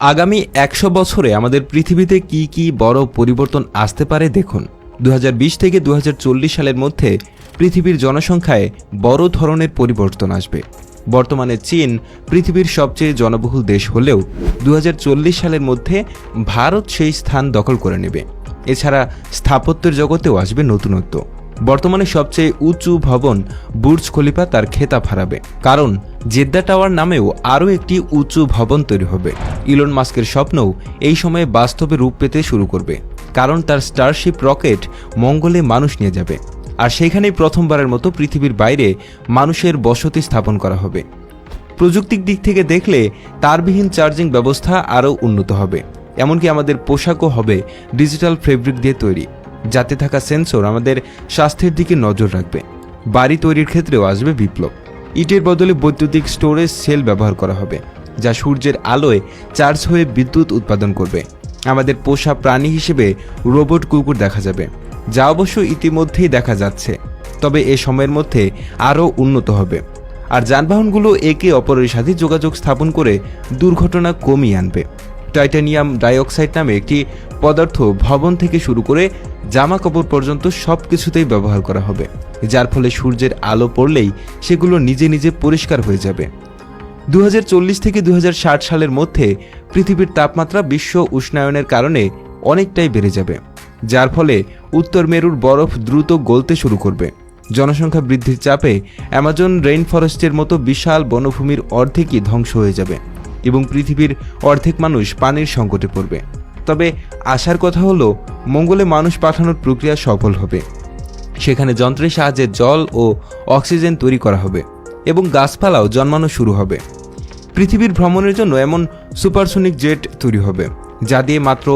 আগামী ১০০ বছরে আমাদের পৃথিবীতে কি কি বড় পরিবর্তন আসতে পারে দেখুন। ২০২০ থেকে ২০৪০ সালের মধ্যে পৃথিবীর জনসংখ্যায় বড় ধরনের পরিবর্তন আসবে। বর্তমানে চীন পৃথিবীর সবচেয়ে জনবহুল দেশ হলেও ২০৪০ সালের মধ্যে ভারত সেই স্থান দখল করে নেবে। এছাড়া স্থাপত্যের জগতেও আসবে নতুনত্ব। বর্তমানে সবচেয়ে উঁচু ভবন বুর্জ খলিফা তার খেতাব হারাবে, কারণ জেদ্দা টাওয়ার নামেও আরও একটি উঁচু ভবন তৈরি হবে। ইলন মাস্কের স্বপ্নও এই সময়ে বাস্তবে রূপ পেতে শুরু করবে, কারণ তার স্টারশিপ রকেট মঙ্গলে মানুষ নিয়ে যাবে, আর সেখানেই প্রথমবারের মতো পৃথিবীর বাইরে মানুষের বসতি স্থাপন করা হবে। প্রযুক্তির দিক থেকে দেখলে তারবিহীন চার্জিং ব্যবস্থা আরও উন্নত হবে। এমনকি আমাদের পোশাকও হবে ডিজিটাল ফেব্রিক দিয়ে তৈরি, যাতে থাকা সেন্সর আমাদের স্বাস্থ্যের দিকে নজর রাখবে। বাড়ি তৈরির ক্ষেত্রেও আসবে বিপ্লব। ইটের বদলে বৈদ্যুতিক স্টোরেজ সেল ব্যবহার করা হবে, যা সূর্যের আলোয় চার্জ হয়ে বিদ্যুৎ উৎপাদন করবে। আমাদের পোষা প্রাণী হিসেবে রোবট কুকুর দেখা যাবে, যা অবশ্য ইতিমধ্যেই দেখা যাচ্ছে, তবে এ সময়ের মধ্যে আরও উন্নত হবে। আর যানবাহনগুলো একে অপরের সাথে যোগাযোগ স্থাপন করে দুর্ঘটনা কমিয়ে আনবে। টাইটানিয়াম ডাইঅক্সাইড নামে একটি পদার্থ ভবন থেকে শুরু করে জামা কাপড় পর্যন্ত সব কিছুতেই ব্যবহার করা হবে, যার ফলে সূর্যের আলো পড়লেই সেগুলো নিজে নিজে পরিষ্কার হয়ে যাবে। ২০৪০ থেকে ২০৬০ সালের মধ্যে পৃথিবীর তাপমাত্রা বিশ্ব উষ্ণায়নের কারণে অনেকটাই বেড়ে যাবে, যার ফলে উত্তর মেরুর বরফ দ্রুত গলতে শুরু করবে। জনসংখ্যা বৃদ্ধির চাপে অ্যামাজন রেইন ফরেস্টের মতো বিশাল বনভূমির অর্ধেকই ধ্বংস হয়ে যাবে এবং পৃথিবীর অর্ধেক মানুষ পানির সংকটে পড়বে। তবে আশার কথা হলো, মঙ্গলে মানুষ পাঠানোর প্রক্রিয়া সফল হবে। সেখানে যন্ত্রের সাহায্যে জল ও অক্সিজেন তৈরি করা হবে এবং গাছপালাও জন্মানো শুরু হবে। পৃথিবীর ভ্রমণের জন্য এমন সুপারসনিক জেট তৈরি হবে, যা দিয়ে মাত্র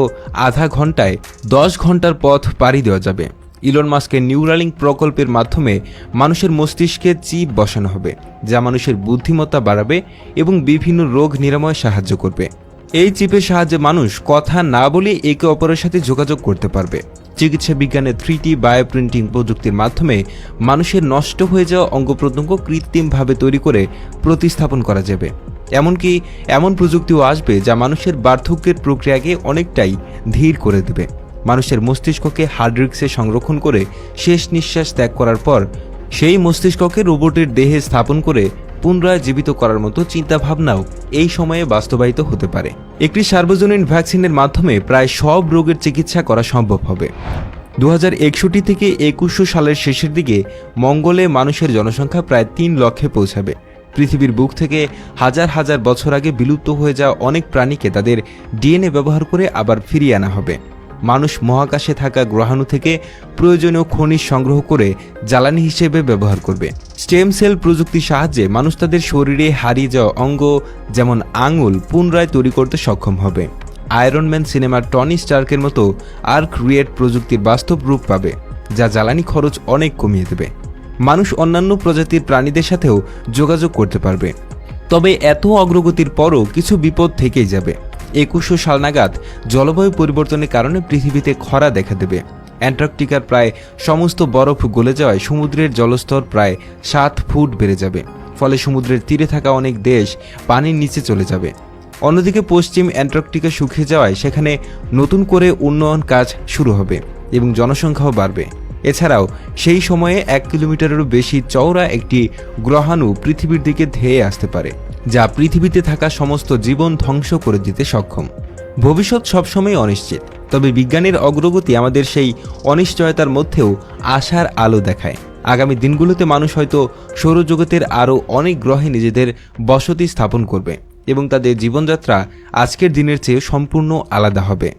আধা ঘন্টায় ১০ ঘন্টার পথ পাড়ি দেওয়া যাবে। ইলন মাস্কের নিউরালিঙ্ক প্রকল্পের মাধ্যমে মানুষের মস্তিষ্কে চিপ বসানো হবে, যা মানুষের বুদ্ধিমত্তা বাড়াবে এবং বিভিন্ন রোগ নিরাময়ে সাহায্য করবে। এই চিপের সাহায্যে মানুষ কথা না বলে একে অপরের সাথে যোগাযোগ করতে পারবে। চিকিৎসা বিজ্ঞানের 3D বায়োপ্রিন্টিং প্রযুক্তির মাধ্যমে মানুষের নষ্ট হয়ে যাওয়া অঙ্গ প্রত্যঙ্গ কৃত্রিমভাবে তৈরি করে প্রতিস্থাপন করা যাবে। এমনকি এমন প্রযুক্তিও আসবে যা মানুষের বার্ধক্যের প্রক্রিয়াকে অনেকটাই ধীর করে দেবে। মানুষের মস্তিষ্ককে হার্ড ডিস্কে সংরক্ষণ করে শেষ নিঃশ্বাস ত্যাগ করার পর সেই মস্তিষ্ককে রোবটের দেহে স্থাপন করে পুনরায় জীবিত করার মতো চিন্তাভাবনাও এই সময়ে বাস্তবায়িত হতে পারে। একটি সার্বজনীন ভ্যাকসিনের মাধ্যমে প্রায় সব রোগের চিকিৎসা করা সম্ভব হবে। ২০৬১ থেকে ২১০০ সালের শেষের দিকে মঙ্গলে মানুষের জনসংখ্যা প্রায় ৩ লক্ষে পৌঁছাবে। পৃথিবীর বুক থেকে হাজার হাজার বছর আগে বিলুপ্ত হয়ে যাওয়া অনেক প্রাণীকে তাদের ডিএনএ ব্যবহার করে আবার ফিরিয়ে আনা হবে। মানুষ মহাকাশে থাকা গ্রহাণু থেকে প্রয়োজনীয় খনিজ সংগ্রহ করে জ্বালানি হিসেবে ব্যবহার করবে। স্টেম সেল প্রযুক্তির সাহায্যে মানুষ তাদের শরীরে হারিয়ে যাওয়া অঙ্গ, যেমন আঙুল, পুনরায় তৈরি করতে সক্ষম হবে। আয়রন ম্যান সিনেমার টনি স্টার্কের মতো আর্ক রিয়েট প্রযুক্তির বাস্তব রূপ পাবে, যা জ্বালানি খরচ অনেক কমিয়ে দেবে। মানুষ অন্যান্য প্রজাতির প্রাণীদের সাথেও যোগাযোগ করতে পারবে। তবে এত অগ্রগতির পরও কিছু বিপদ থেকেই যাবে। ২১০০ সাল নাগাদ জলবায়ু পরিবর্তনের কারণে পৃথিবীতে খরা দেখা দেবে। অ্যান্টার্কটিকার প্রায় সমস্ত বরফ গলে যাওয়ায় সমুদ্রের জলস্তর প্রায় ৭ ফুট বেড়ে যাবে, ফলে সমুদ্রের তীরে থাকা অনেক দেশ পানির নিচে চলে যাবে। অন্যদিকে পশ্চিম অ্যান্টার্কটিকা শুকিয়ে যাওয়ায় সেখানে নতুন করে উন্নয়ন কাজ শুরু হবে এবং জনসংখ্যাও বাড়বে। এছাড়াও সেই সময়ে ১ কিলোমিটারেরও বেশি চওড়া একটি গ্রহাণু পৃথিবীর দিকে ধেয়ে আসতে পারে, যা পৃথিবীতে থাকা সমস্ত জীবন ধ্বংস করে দিতে সক্ষম। ভবিষ্যৎ সবসময় অনিশ্চিত, তবে বিজ্ঞানের অগ্রগতি আমাদের সেই অনিশ্চয়তার মধ্যেও আশার আলো দেখায়। আগামী দিনগুলোতে মানুষ হয়তো সৌরজগতের আরও অনেক গ্রহে নিজেদের বসতি স্থাপন করবে এবং তাদের জীবনযাত্রা আজকের দিনের চেয়ে সম্পূর্ণ আলাদা হবে।